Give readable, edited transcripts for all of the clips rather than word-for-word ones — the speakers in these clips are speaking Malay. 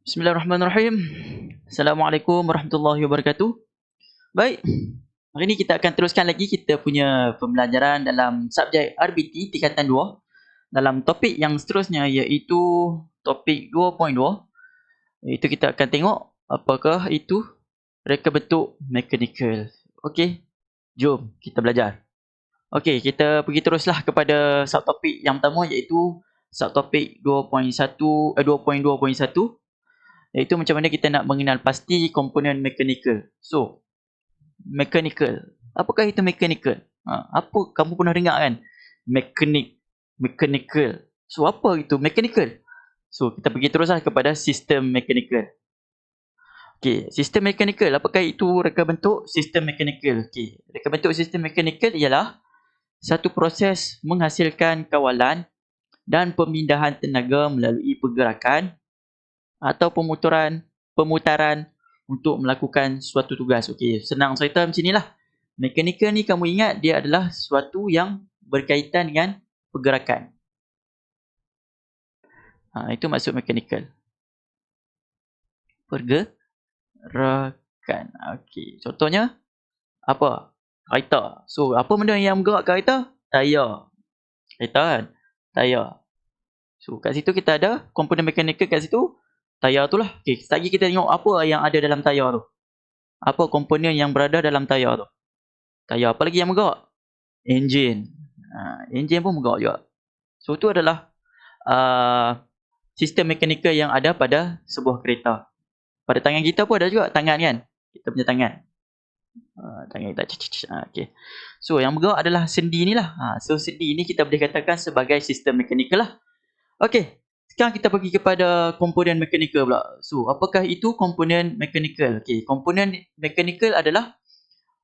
Bismillahirrahmanirrahim. Assalamualaikum warahmatullahi wabarakatuh. Baik, hari ini kita akan teruskan lagi kita punya pembelajaran dalam subjek RBT tingkatan 2 dalam topik yang seterusnya iaitu topik 2.2, iaitu kita akan tengok apakah itu reka bentuk mechanical. Okey, jom kita belajar. Okey, kita pergi teruslah kepada subtopik yang pertama iaitu subtopik 2.2.1, iaitu macam mana kita nak mengenal pasti komponen mechanical. So, mechanical. Apakah itu mechanical? Apa kamu pernah dengar kan? Mechanical. So, apa itu mechanical? So, kita pergi teruslah kepada sistem mechanical. Okey, sistem mechanical. Apakah itu reka bentuk sistem mechanical? Okey, reka bentuk sistem mechanical ialah satu proses menghasilkan kawalan dan pemindahan tenaga melalui pergerakan atau pemutaran untuk melakukan suatu tugas. Okey, senang cerita macam inilah. Mechanical ni kamu ingat dia adalah sesuatu yang berkaitan dengan pergerakan. Itu maksud mechanical. Pergerakan. Okey, contohnya apa? Kereta. So, apa benda yang bergerak kereta? Tayar. Kereta kan? Tayar. So, kat situ kita ada komponen mechanical kat situ. Tayar tu lah. Okey, sekejap lagi kita tengok apa yang ada dalam tayar tu. Apa komponen yang berada dalam tayar tu? Tayar apa lagi yang bergerak? Enjin. Enjin pun bergerak juga. So, itu adalah sistem mekanikal yang ada pada sebuah kereta. Pada tangan kita pun ada juga tangan kan? Kita punya tangan. Tangan kita. Okay. So, yang bergerak adalah sendi ni lah. So, sendi ni kita boleh katakan sebagai sistem mekanikal lah. Okay. Sekarang kita pergi kepada komponen mekanikal pula. So, apakah itu komponen mekanikal? Okay. Komponen mekanikal adalah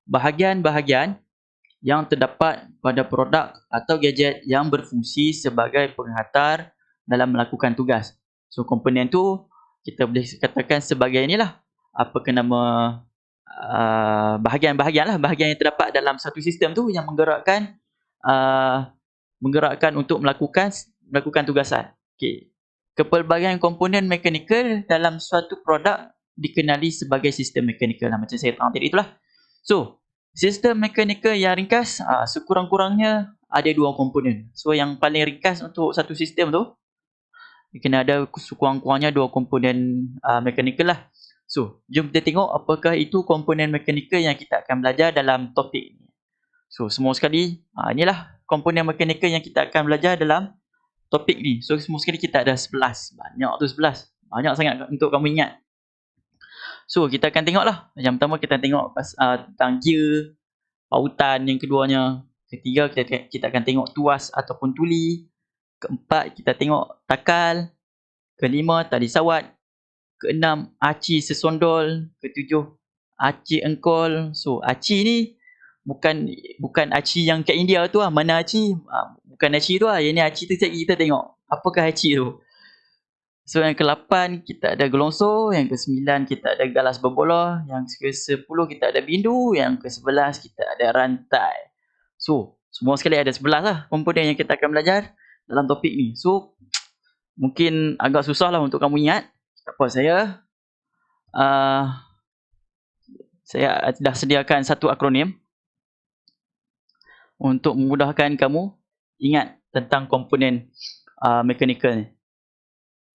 bahagian-bahagian yang terdapat pada produk atau gadget yang berfungsi sebagai penghantar dalam melakukan tugas. So, komponen tu kita boleh katakan sebagai inilah, apa nama, bahagian-bahagian lah, bahagian yang terdapat dalam satu sistem tu yang menggerakkan untuk melakukan tugasan. Okay. Kepelbagaian komponen mekanikal dalam suatu produk dikenali sebagai sistem mekanikal. Macam saya terang tadi itulah. So, sistem mekanikal yang ringkas, sekurang-kurangnya ada dua komponen. So, yang paling ringkas untuk satu sistem tu, kena ada sekurang-kurangnya dua komponen mekanikal lah. So, jom kita tengok apakah itu komponen mekanikal yang kita akan belajar dalam topik ini. So, semua sekali, inilah komponen mekanikal yang kita akan belajar dalam topik ni. So, semua sekali kita ada 11. Banyak tu 11. Banyak sangat untuk kamu ingat. So, kita akan tengoklah. Yang pertama kita tengok tentang gear, pautan yang keduanya. Ketiga, kita akan tengok tuas ataupun tuli. Keempat, kita tengok takal. Kelima, tali sawat. Keenam, aci sesondol. Ketujuh, aci engkol. So, aci ni bukan aci yang kat India tu lah. Mana aci? Bukan aci tu lah. Yang ni aci tu kita tengok. Apakah aci tu? So, yang ke-8 kita ada gelongso. Yang ke-9 kita ada galas berbola. Yang ke-10 kita ada bindu. Yang ke-11 kita ada rantai. So, semua sekali ada 11 lah komponen yang kita akan belajar dalam topik ni. So, mungkin agak susah lah untuk kamu ingat. Tak apa, saya dah sediakan satu akronim untuk memudahkan kamu ingat tentang komponen mechanical ni.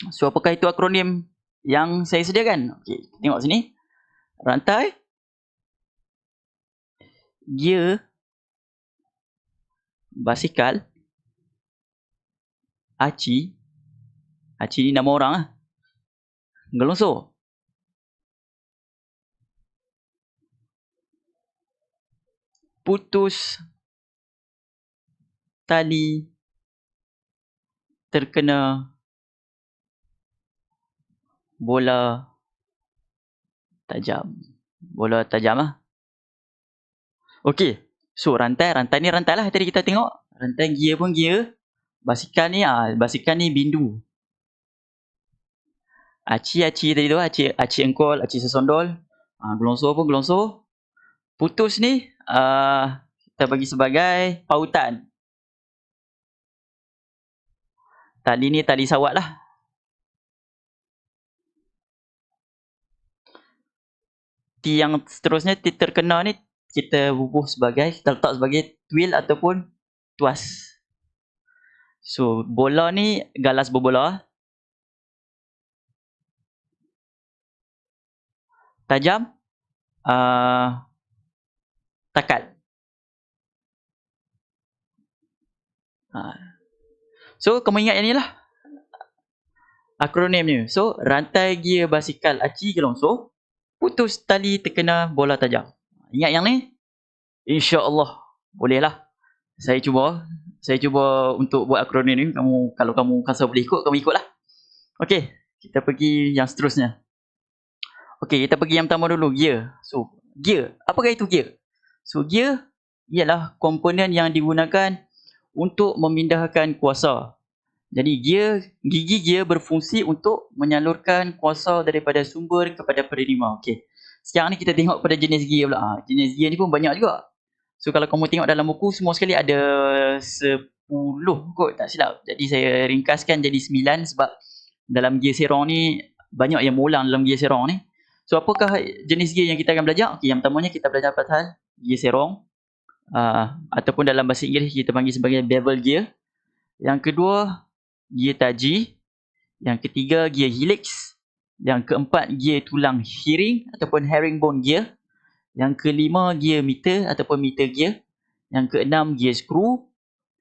So, apakah itu akronim yang saya sediakan? Okey, tengok sini. Rantai, gear, basikal, aci ni nama orang lah. Gelongso, putus tali terkena bola tajam. Bola tajam lah. Okey. So, rantai ni rantai lah tadi kita tengok. Rantai, gear pun gear. Basikal ni bindu. Aci tadi tu, aci engkol, aci sesondol. Gelongso pun gelongso. Putus ni kita bagi sebagai pautan. Tali ni tali sawat lah. T yang seterusnya, T terkena ni kita bubuh sebagai, kita letak sebagai twill ataupun tuas. So bola ni galas berbola, tajam, takat. So kamu ingat yang ni lah akronim ni. So rantai gear basikal aci gelongso, putus tali terkena bola tajam. Ingat yang ni? InsyaAllah boleh lah. Saya cuba untuk buat akronim ni. Kalau kamu rasa boleh ikut, kamu ikutlah. Okey, kita pergi yang seterusnya. Okey, kita pergi yang pertama dulu, gear. So gear, apakah itu gear? So gear ialah komponen yang digunakan untuk memindahkan kuasa. Jadi gigi gear berfungsi untuk menyalurkan kuasa daripada sumber kepada penerima. Okey. Sekarang ni kita tengok pada jenis gear pula. Jenis gear ni pun banyak juga. So kalau kamu tengok dalam buku semua sekali ada 10 kot, tak silap. Jadi saya ringkaskan jadi 9 sebab dalam gear serong ni banyak yang mengulang dalam gear serong ni. So apakah jenis gear yang kita akan belajar? Okey, yang pertamanya kita belajar pasal gear serong. Ataupun dalam bahasa Inggeris kita panggil sebagai bevel gear. Yang kedua, gear taji. Yang ketiga, gear helix. Yang keempat, gear tulang hearing ataupun herringbone gear. Yang kelima, gear meter ataupun meter gear. Yang keenam, gear screw.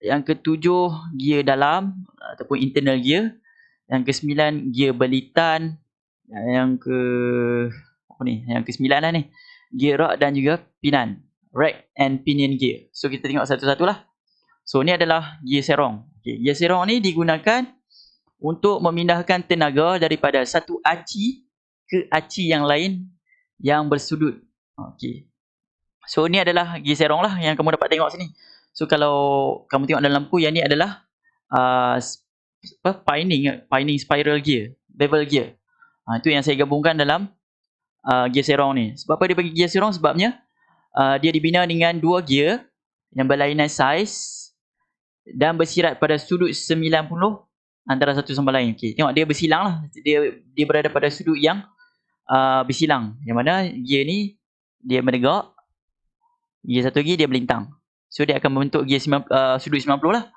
Yang ketujuh, gear dalam ataupun internal gear. Yang kesembilan, gear belitan. Yang kesembilan lah ni, gear rack dan juga pinan. Rack and pinion gear. So kita tengok satu-satulah. So ni adalah gear serong. Okay, gear serong ni digunakan untuk memindahkan tenaga daripada satu aci ke aci yang lain yang bersudut. Okey. So ni adalah gear serong lah yang kamu dapat tengok sini. So kalau kamu tengok dalam lampu, yang ni adalah Pining spiral gear, bevel gear. Itu yang saya gabungkan dalam gear serong ni. Sebab apa dia bagi gear serong? Sebabnya dia dibina dengan dua gear yang berlainan saiz dan bersirat pada sudut 90 antara satu sama lain. Okay, tengok dia bersilang lah. Dia berada pada sudut yang bersilang. Yang mana gear ni dia menegak, gear satu lagi dia melintang. So dia akan membentuk gear sudut 90 lah.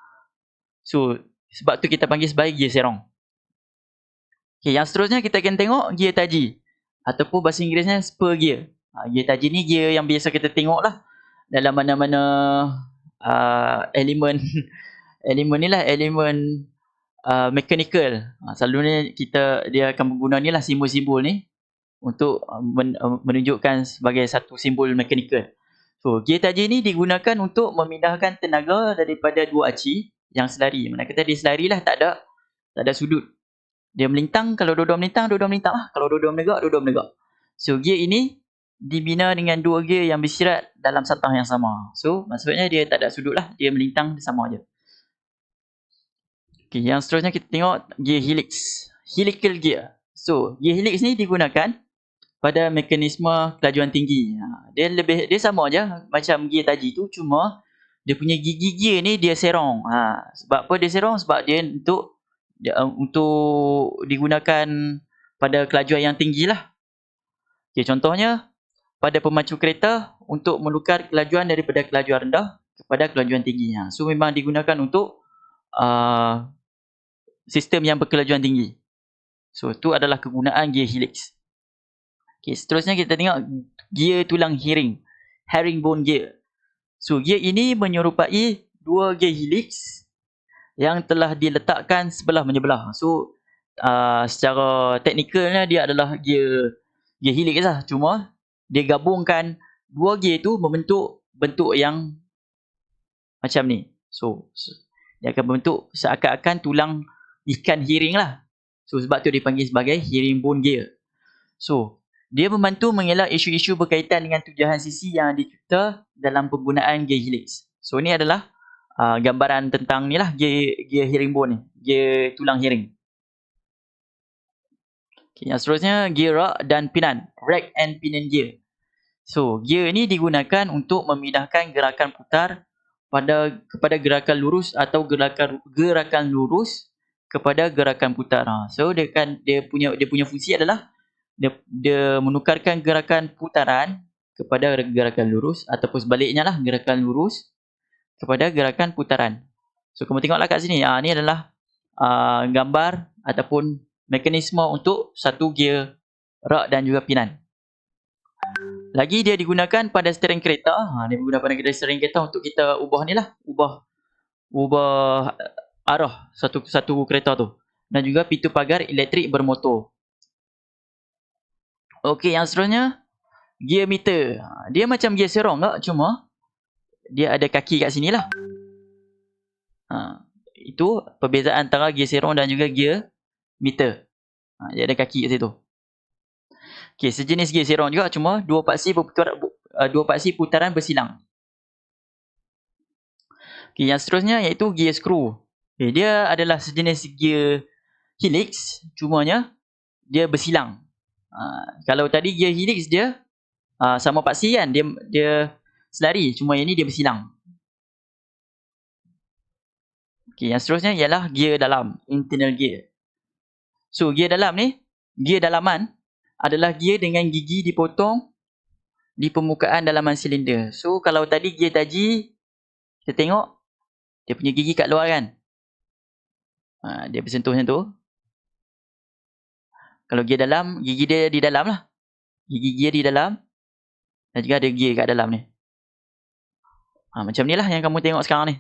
So sebab tu kita panggil sebagai gear serong. Okay, yang seterusnya kita akan tengok gear taji ataupun bahasa Inggerisnya spur gear. Gear taji ni gear yang biasa kita tengok lah dalam mana-mana elemen mechanical. Selalunya dia akan menggunakan ni lah simbol-simbol ni untuk menunjukkan sebagai satu simbol mechanical. So gear taji ni digunakan untuk memindahkan tenaga daripada dua aci yang selari. Mana kata dia selari lah, tak ada sudut. Dia melintang, kalau dua-dua melintang lah. Kalau dua-dua menegak. So gear ini dibina dengan dua gear yang bersirat dalam satang yang sama. So maksudnya dia tak ada sudut lah, dia melintang sama aja. Okay, yang seterusnya kita tengok gear helix, helical gear. So gear helix ni digunakan pada mekanisme kelajuan tinggi. Dia sama aja macam gear taji tu, cuma dia punya gigi gear ni dia serong. Sebab apa dia serong? Sebab dia untuk digunakan pada kelajuan yang tinggi lah. Okay, contohnya pada pemacu kereta untuk menukar kelajuan daripada kelajuan rendah kepada kelajuan tinggi. So memang digunakan untuk sistem yang berkelajuan tinggi. So itu adalah kegunaan gear helix. Okay, seterusnya kita tengok gear tulang hearing, herringbone gear. So gear ini menyerupai dua gear helix yang telah diletakkan sebelah menyebelah. So secara teknikalnya dia adalah gear helix lah. Cuma dia gabungkan dua gear tu membentuk bentuk yang macam ni. So dia akan membentuk seakan-akan tulang ikan hearing lah. So sebab tu dipanggil sebagai herringbone gear. So dia membantu mengelak isu-isu berkaitan dengan tujahan sisi yang dicipta dalam penggunaan gear helix. So ni adalah gambaran tentang ni lah gear herringbone ni, gear tulang hearing. Okay, yang seterusnya gear rack dan pinan, rack and pinion gear. So gear ni digunakan untuk memindahkan gerakan putar kepada gerakan lurus atau gerakan lurus kepada gerakan putar. So dia punya fungsi adalah dia menukarkan gerakan putaran kepada gerakan lurus ataupun sebaliknya lah, gerakan lurus kepada gerakan putaran. So kamu tengoklah kat sini, ni adalah gambar ataupun mekanisme untuk satu gear rak dan juga pinan. Lagi dia digunakan pada steering kereta. Dia digunakan pada steering kereta untuk kita ubah ni lah, ubah arah satu kereta tu. Dan juga pintu pagar elektrik bermotor. Okey, yang seterusnya gear meter. Dia macam gear serong tak, cuma dia ada kaki kat sini lah. Itu perbezaan antara gear serong dan juga gear meter. Dia ada kaki kat situ. Okey, sejenis gear serong juga, cuma dua paksi putaran bersilang. Okey, yang seterusnya iaitu gear screw. Okay, dia adalah sejenis gear helix, cumanya dia bersilang. Kalau tadi gear helix dia sama paksi kan, dia selari, cuma yang ni dia bersilang. Okey, yang seterusnya ialah gear dalam, internal gear. So, gear dalam ni, gear dalaman adalah gear dengan gigi dipotong di permukaan dalaman silinder. So, kalau tadi gear taji, kita tengok dia punya gigi kat luar kan. Dia bersentuh macam tu. Kalau gear dalam, gigi dia di dalam lah. Gigi gear di dalam. Dan juga ada gear kat dalam ni. Macam ni lah yang kamu tengok sekarang ni.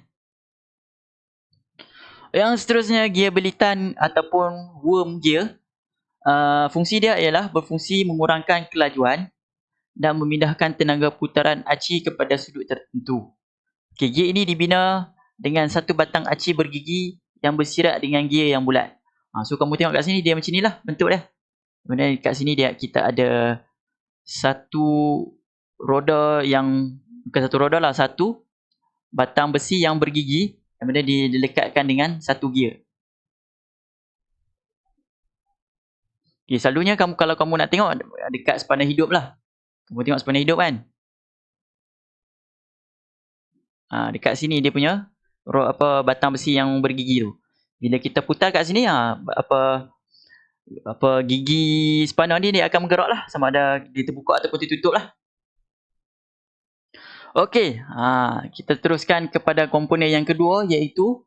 Yang seterusnya gear belitan ataupun worm gear. Fungsi dia ialah berfungsi mengurangkan kelajuan dan memindahkan tenaga putaran aci kepada sudut tertentu. Okay, gear ini dibina dengan satu batang aci bergigi yang bersirat dengan gear yang bulat. So kamu tengok kat sini dia macam ni lah bentuk dia. Kemudian kat sini kita ada satu roda yang, bukan satu roda lah, satu batang besi yang bergigi. Kemudian dilekatkan dengan satu gear. Okay, selalunya kalau kamu nak tengok dekat spana hidup lah. Kamu tengok spana hidup kan. Dekat sini dia punya batang besi yang bergigi tu. Bila kita putar kat sini, gigi spana ni dia akan bergerak lah, sama ada dia terbuka ataupun tertutup lah. Okey, kita teruskan kepada komponen yang kedua, iaitu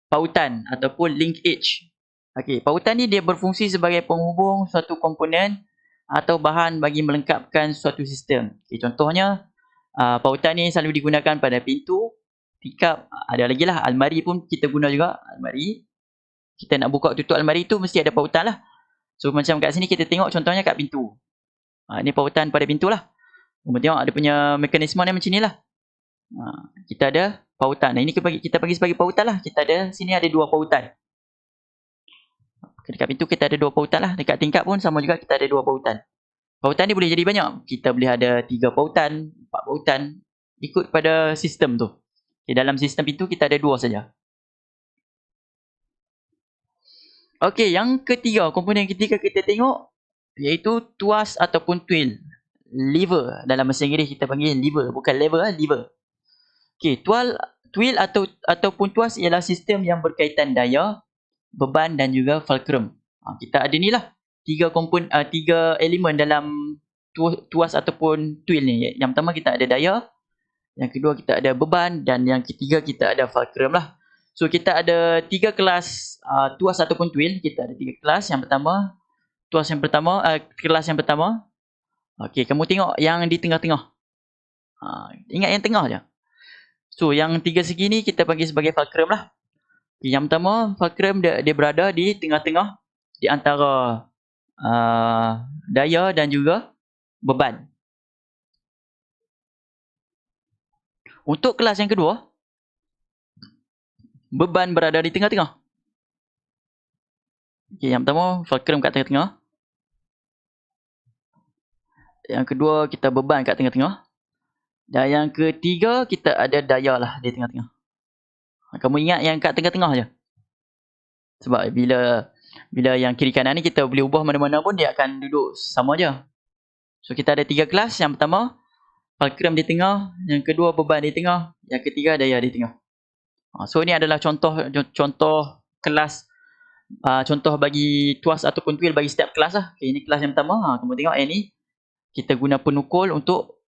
pautan ataupun linkage. Okey, pautan ni dia berfungsi sebagai penghubung suatu komponen atau bahan bagi melengkapkan suatu sistem. Okay, contohnya, pautan ni selalu digunakan pada pintu, tikap, ada lagi lah, almari pun kita guna juga. Almari, kita nak buka tutup almari tu mesti ada pautan lah. So macam kat sini kita tengok contohnya kat pintu. Ni pautan pada pintu lah. Kamu tengok ada punya mekanisme ni macam ni lah. Kita ada pautan. Ini kita bagi sebagai pautan lah. Kita ada, sini ada dua pautan. Dekat pintu kita ada dua pautan lah. Dekat tingkap pun sama juga, kita ada dua pautan. Pautan ni boleh jadi banyak. Kita boleh ada 3 pautan, 4 pautan. Ikut pada sistem tu. Okay, dalam sistem pintu kita ada 2 saja. Okey, yang ketiga, komponen ketiga kita tengok, iaitu tuas ataupun twill. Lever. Dalam bahasa Inggeris kita panggil lever. Bukan lever, lever. Okey, twill ataupun tuas ialah sistem yang berkaitan daya, beban dan juga fulcrum. Kita ada ni lah 3 elemen dalam tuas ataupun twill ni. Yang pertama kita ada daya, yang kedua kita ada beban dan yang ketiga kita ada fulcrum lah. So kita ada 3 kelas tuas ataupun twill. Kita ada 3 kelas. Yang pertama, kelas yang pertama. Okey, kamu tengok yang di tengah-tengah. Ingat yang tengah je. So yang 3 segi ni kita panggil sebagai fulcrum lah. Yang pertama, fulcrum dia berada di tengah-tengah di antara daya dan juga beban. Untuk kelas yang kedua, beban berada di tengah-tengah. Okay, yang pertama, fulcrum kat tengah-tengah. Yang kedua, kita beban kat tengah-tengah. Dan yang ketiga, kita ada daya lah di tengah-tengah. Kamu ingat yang kat tengah-tengah je. Sebab bila yang kiri kanan ni kita boleh ubah mana-mana pun dia akan duduk sama je. So kita ada 3 kelas. Yang pertama, fulcrum di tengah. Yang kedua, beban di tengah. Yang ketiga, daya di tengah. So ini adalah contoh kelas contoh bagi tuas ataupun twill bagi setiap kelas lah. Okay, ini kelas yang pertama. Kamu tengok yang ni kita guna penukul untuk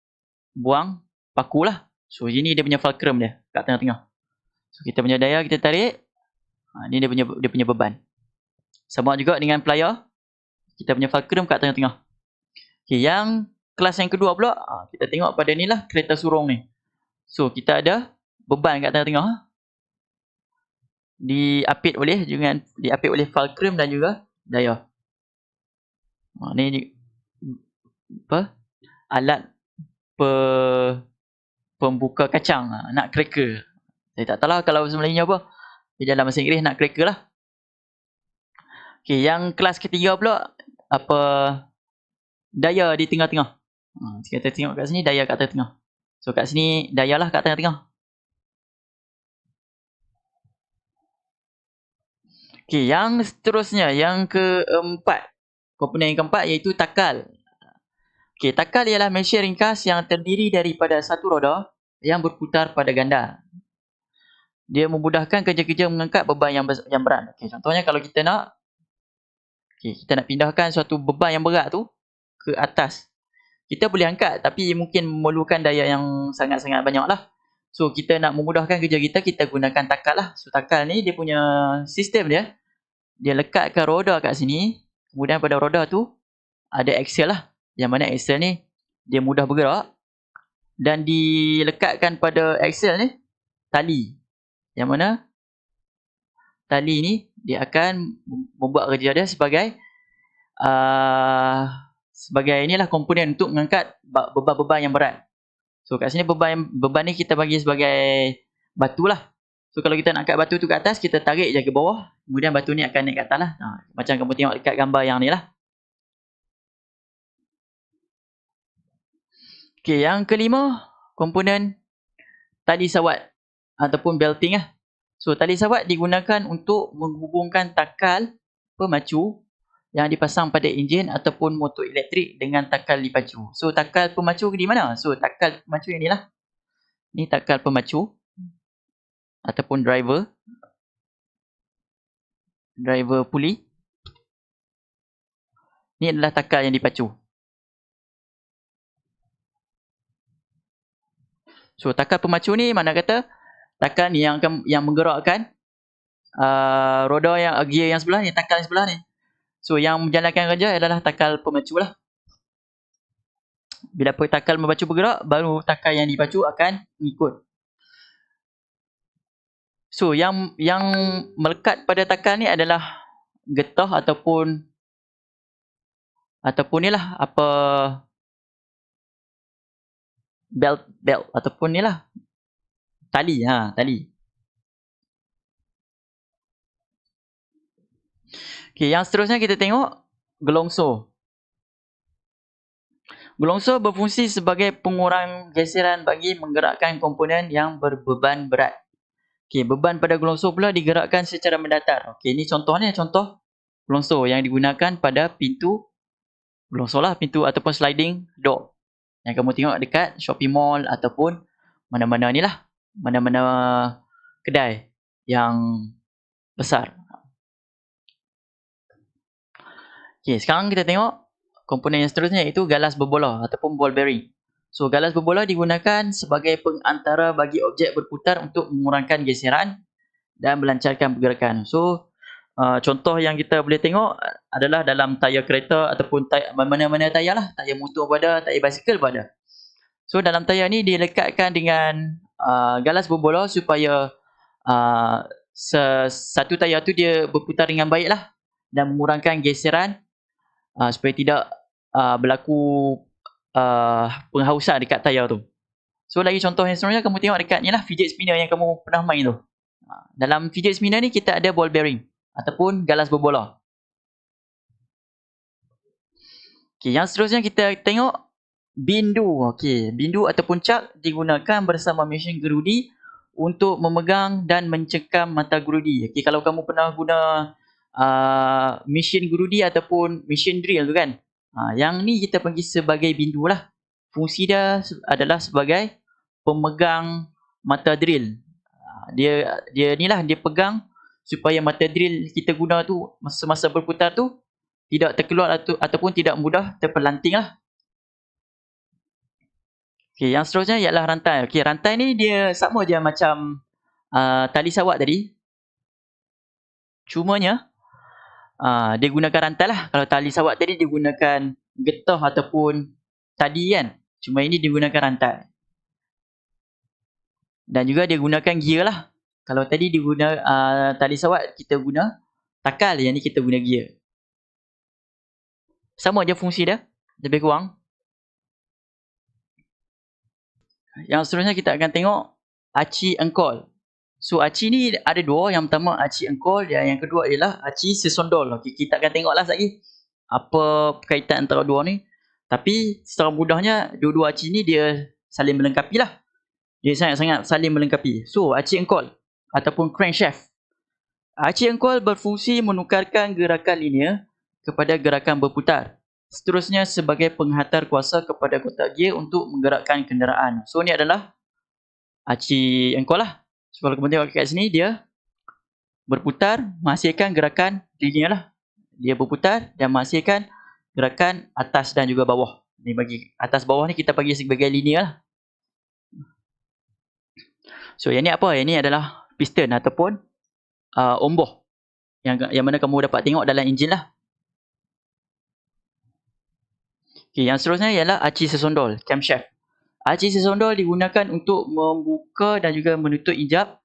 buang paku lah. So ini dia punya fulcrum dia kat tengah-tengah. So kita punya daya kita tarik. Ni dia punya beban. Sama juga dengan plier. Kita punya fulcrum kat tengah-tengah. Okay, yang kelas yang kedua pula, kita tengok pada ni lah kereta surung ni. So kita ada beban kat tengah-tengah. Diapit oleh fulcrum dan juga daya. Ni alat pembuka kacang, nut cracker. Saya tak tahu lah kalau sebenarnya apa. Di dalam bahasa Inggeris nut cracker lah. Okay, yang kelas ketiga pula daya di tengah-tengah. Kita tengok kat sini daya kat tengah-tengah. So kat sini daya lah kat tengah-tengah. Okay, yang seterusnya, yang keempat. Komponen yang keempat iaitu takal. Okay, takal ialah mesin ringkas yang terdiri daripada satu roda yang berputar pada ganda. Dia memudahkan kerja-kerja mengangkat beban yang berat. Okay, contohnya kalau kita nak pindahkan suatu beban yang berat tu ke atas. Kita boleh angkat tapi mungkin memerlukan daya yang sangat-sangat banyak lah. So kita nak memudahkan kerja kita gunakan takal lah. So takal ni dia punya sistem dia lekatkan roda kat sini. Kemudian pada roda tu ada axle lah. Yang mana axle ni dia mudah bergerak. Dan dilekatkan pada axle ni tali. Yang mana tali ni dia akan membuat kerja dia sebagai inilah komponen untuk mengangkat beban-beban yang berat. So kat sini beban ni kita bagi sebagai batu lah. So kalau kita nak angkat batu tu ke atas, kita tarik je ke bawah. Kemudian batu ni akan naik ke atas lah. Macam kamu tengok dekat gambar yang ni lah. Okay, yang kelima, komponen tali sawat ataupun belting lah. So tali sawat digunakan untuk menghubungkan takal pemacu yang dipasang pada enjin ataupun motor elektrik dengan takal dipacu. So takal pemacu di mana? So takal pemacu yang ni lah. Ni takal pemacu ataupun driver puli. Ni adalah takal yang dipacu. So takal pemacu ni mana kata takal ni yang menggerakkan roda yang gear yang sebelah ni, takal yang sebelah ni. So yang menjalankan kerja adalah takal pemacu lah. Bila takal pemacu bergerak, baru takal yang dipacu akan mengikut. So yang melekat pada takal ni adalah getah ataupun ni lah belt ataupun ni lah tali. Okay, yang seterusnya kita tengok gelongso. Gelongso berfungsi sebagai pengurang geseran bagi menggerakkan komponen yang berbeban berat. Okay, beban pada gelongso pula digerakkan secara mendatar. Okay, ini contohnya contoh gelongso yang digunakan pada pintu gelongso lah, pintu ataupun sliding door. Yang kamu tengok dekat shopping mall ataupun mana-mana ni lah, mana-mana kedai yang besar. Okay, sekarang kita tengok komponen yang seterusnya iaitu galas berbola ataupun ball bearing. So galas berbola digunakan sebagai pengantara bagi objek berputar untuk mengurangkan geseran dan melancarkan pergerakan. So contoh yang kita boleh tengok adalah dalam tayar kereta ataupun mana-mana tayar lah, tayar motor pun ada, tayar basikal pun ada. So dalam tayar ni dilekatkan dengan galas berbola supaya satu tayar tu dia berputar dengan baik lah dan mengurangkan geseran supaya tidak berlaku penghausan dekat tayar tu. So lagi contoh yang seterusnya kamu tengok dekat ni lah fidget spinner yang kamu pernah main tu. Dalam fidget spinner ni kita ada ball bearing ataupun galas berbola. Okay, yang seterusnya kita tengok bindu. Okay, bindu ataupun cak digunakan bersama mesin gerudi untuk memegang dan mencekam mata gerudi. Okay, kalau kamu pernah guna mesin gerudi ataupun mesin drill tu kan, yang ni kita panggil sebagai bindu lah. Fungsi dia adalah sebagai pemegang mata drill. Dia ni lah, dia pegang supaya mata drill kita guna tu semasa berputar tu tidak terkeluar ataupun tidak mudah terpelanting lah. Okay, yang seterusnya ialah rantai. Okay, rantai ni dia sama je macam tali sawat tadi. Cumanya dia gunakan rantai lah. Kalau tali sawat tadi dia gunakan getah ataupun tali kan. Cuma ini dia gunakan rantai. Dan juga dia gunakan gear lah. Kalau tadi dia guna tali sawat kita guna takal, yang ni kita guna gear. Sama je fungsi dia, lebih kurang. Yang seterusnya kita akan tengok aci engkol. So aci ni ada dua. Yang pertama aci engkol dan yang kedua ialah aci sesondol. Okay, kita akan tengoklah lagi apa perkaitan antara dua ni. Tapi secara mudahnya dua-dua aci ni dia saling melengkapi lah. Dia sangat-sangat saling melengkapi. So aci engkol ataupun crankshaft. Aci engkol berfungsi menukarkan gerakan linear kepada gerakan berputar. Seterusnya sebagai penghantar kuasa kepada kotak gear untuk menggerakkan kenderaan. So ni adalah aci engkol lah. So kalau kamu tengok kat sini dia berputar menghasilkan gerakan linear lah. Dia berputar dan menghasilkan gerakan atas dan juga bawah. Ni bagi atas bawah ni kita bagi sebagai linear lah. So yang ni apa? Yang ni adalah piston ataupun omboh yang mana kamu dapat tengok dalam enjin lah. Okay, yang seterusnya ialah aci sesondol, camshaft. Aci sesondol digunakan untuk membuka dan juga menutup injap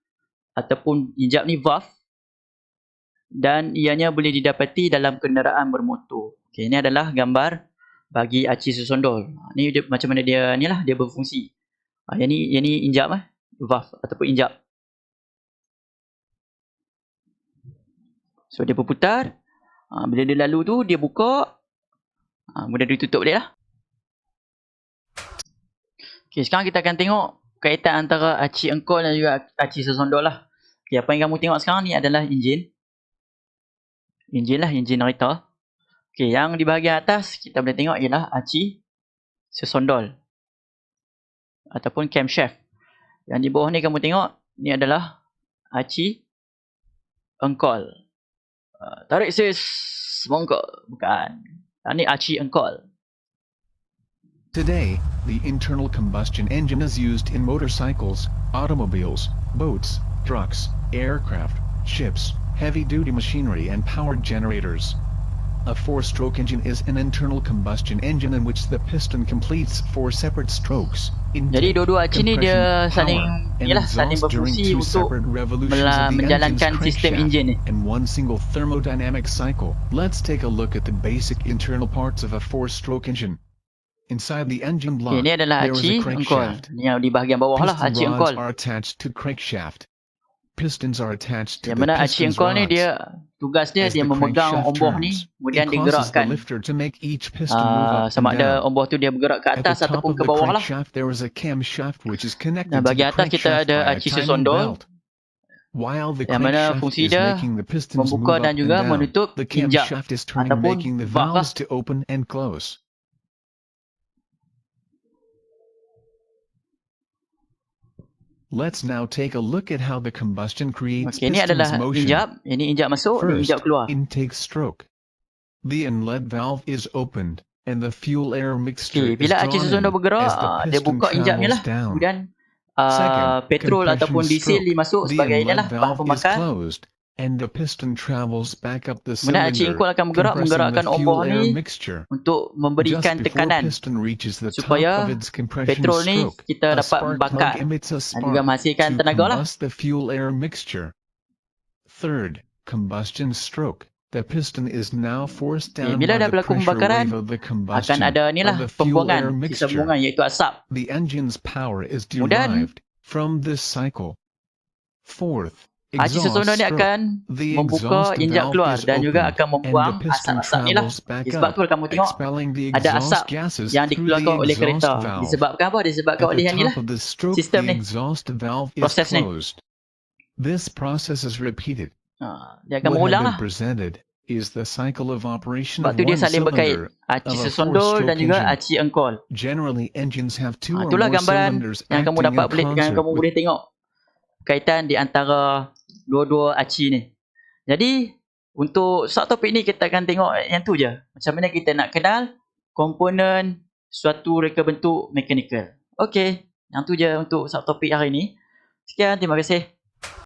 ataupun injap ni valve, dan ianya boleh didapati dalam kenderaan bermotor. Okay, ini adalah gambar bagi aci sesondol. Ni dia, macam mana dia ni lah, dia berfungsi. Yang ni injap valve ataupun injap. So dia berputar. Bila dia lalu tu dia buka. Kemudian dia tutup balik lah. Okay, sekarang kita akan tengok kaitan antara aci engkol dan juga aci sesondol lah. Okay, apa yang kamu tengok sekarang ni adalah enjin. Enjin lah, enjin kereta. Okay, yang di bahagian atas kita boleh tengok ialah aci sesondol ataupun camshaft. Yang di bawah ni kamu tengok ni adalah aci engkol. Tarik sis, monggo. Bukan. Ini aci engkol. Today, the internal combustion engine is used in motorcycles, automobiles, boats, trucks, aircraft, ships, heavy-duty machinery and power generators. A four-stroke engine is an internal combustion engine in which the piston completes four separate strokes. Jadi dua-dua aci ni dia saling berfungsi untuk menjalankan sistem enjin ni. In one single thermodynamic cycle. Let's take a look at the basic internal parts of a four-stroke engine. Inside the engine block, ini adalah there is aci a engkol. crankshaft. Yang di bahagian bawah lah aci engkol. Piston rods are attached to crankshaft. Pistons are attached to yang the mana aci piston's engkol ni rods. dia tugas dia memegang omboh ni, kemudian digerakkan. Sama ada omboh tu dia bergerak ke atas ataupun ke bawah lah. Dan bagi atas kita ada aci sesondol, yang mana fungsi dia membuka dan juga menutup injap ataupun valve lah. Let's now take a look at how the combustion creates ini adalah injap. Ini injap masuk, ini injap keluar. Intake stroke. The inlet valve is opened and the fuel air mixture is bila aci drawn sesondol in bergerak, as the dia piston buka injapnya lah. travels down. Kemudian petrol Compression ataupun diesel stroke. dimasuk The sebagai inlet bahan valve is pembakar. closed and the piston travels back up the Kemudian aci cylinder, engkol akan bergerak compressing menggerakkan the omboh fuel air ni mixture. untuk Just memberikan before tekanan piston reaches the top supaya of its compression petrol ni stroke, kita a dapat spark bakar plug emits a dan juga spark menghasilkan to tenaga lah. combust the fuel air mixture. Third, combustion stroke. The piston is now forced down bila by dah the berlaku pressure pembakaran, wave of the akan combustion ada ni of lah the fuel air pembuangan, mixture. sisa iaitu asap. The engine's power is Kemudian, derived from this cycle. Fourth, aci exhaust sesondol ni stroke. akan The membuka exhaust injap valve keluar is dan juga opened akan and the membuang piston asap-asap ni lah. travels back Sebab up, tu kamu tengok expelling the ada exhaust asap gases yang through the dikeluarkan oleh exhaust kereta. valve. Disebabkan apa? Disebabkan At oleh the yang ni lah. top of the stroke, Sistem the ni. exhaust valve is Proses ni. closed. This process is repeated. Dia akan What mengulang had lah. been presented is the cycle of operation Sebab of tu dia one saling berkait. cylinder Aci of a sesondol dan four-stroke juga engine. aci engkol. Generally, engines have two or Itulah more gambaran cylinders yang kamu acting dapat in yang concert kamu with boleh tengok kaitan di antara dua-dua aci ni. Jadi untuk subtopik ni kita akan tengok yang tu je. Macam mana kita nak kenal komponen suatu reka bentuk mekanikal. Okey, yang tu je untuk subtopik hari ni. Sekian, terima kasih.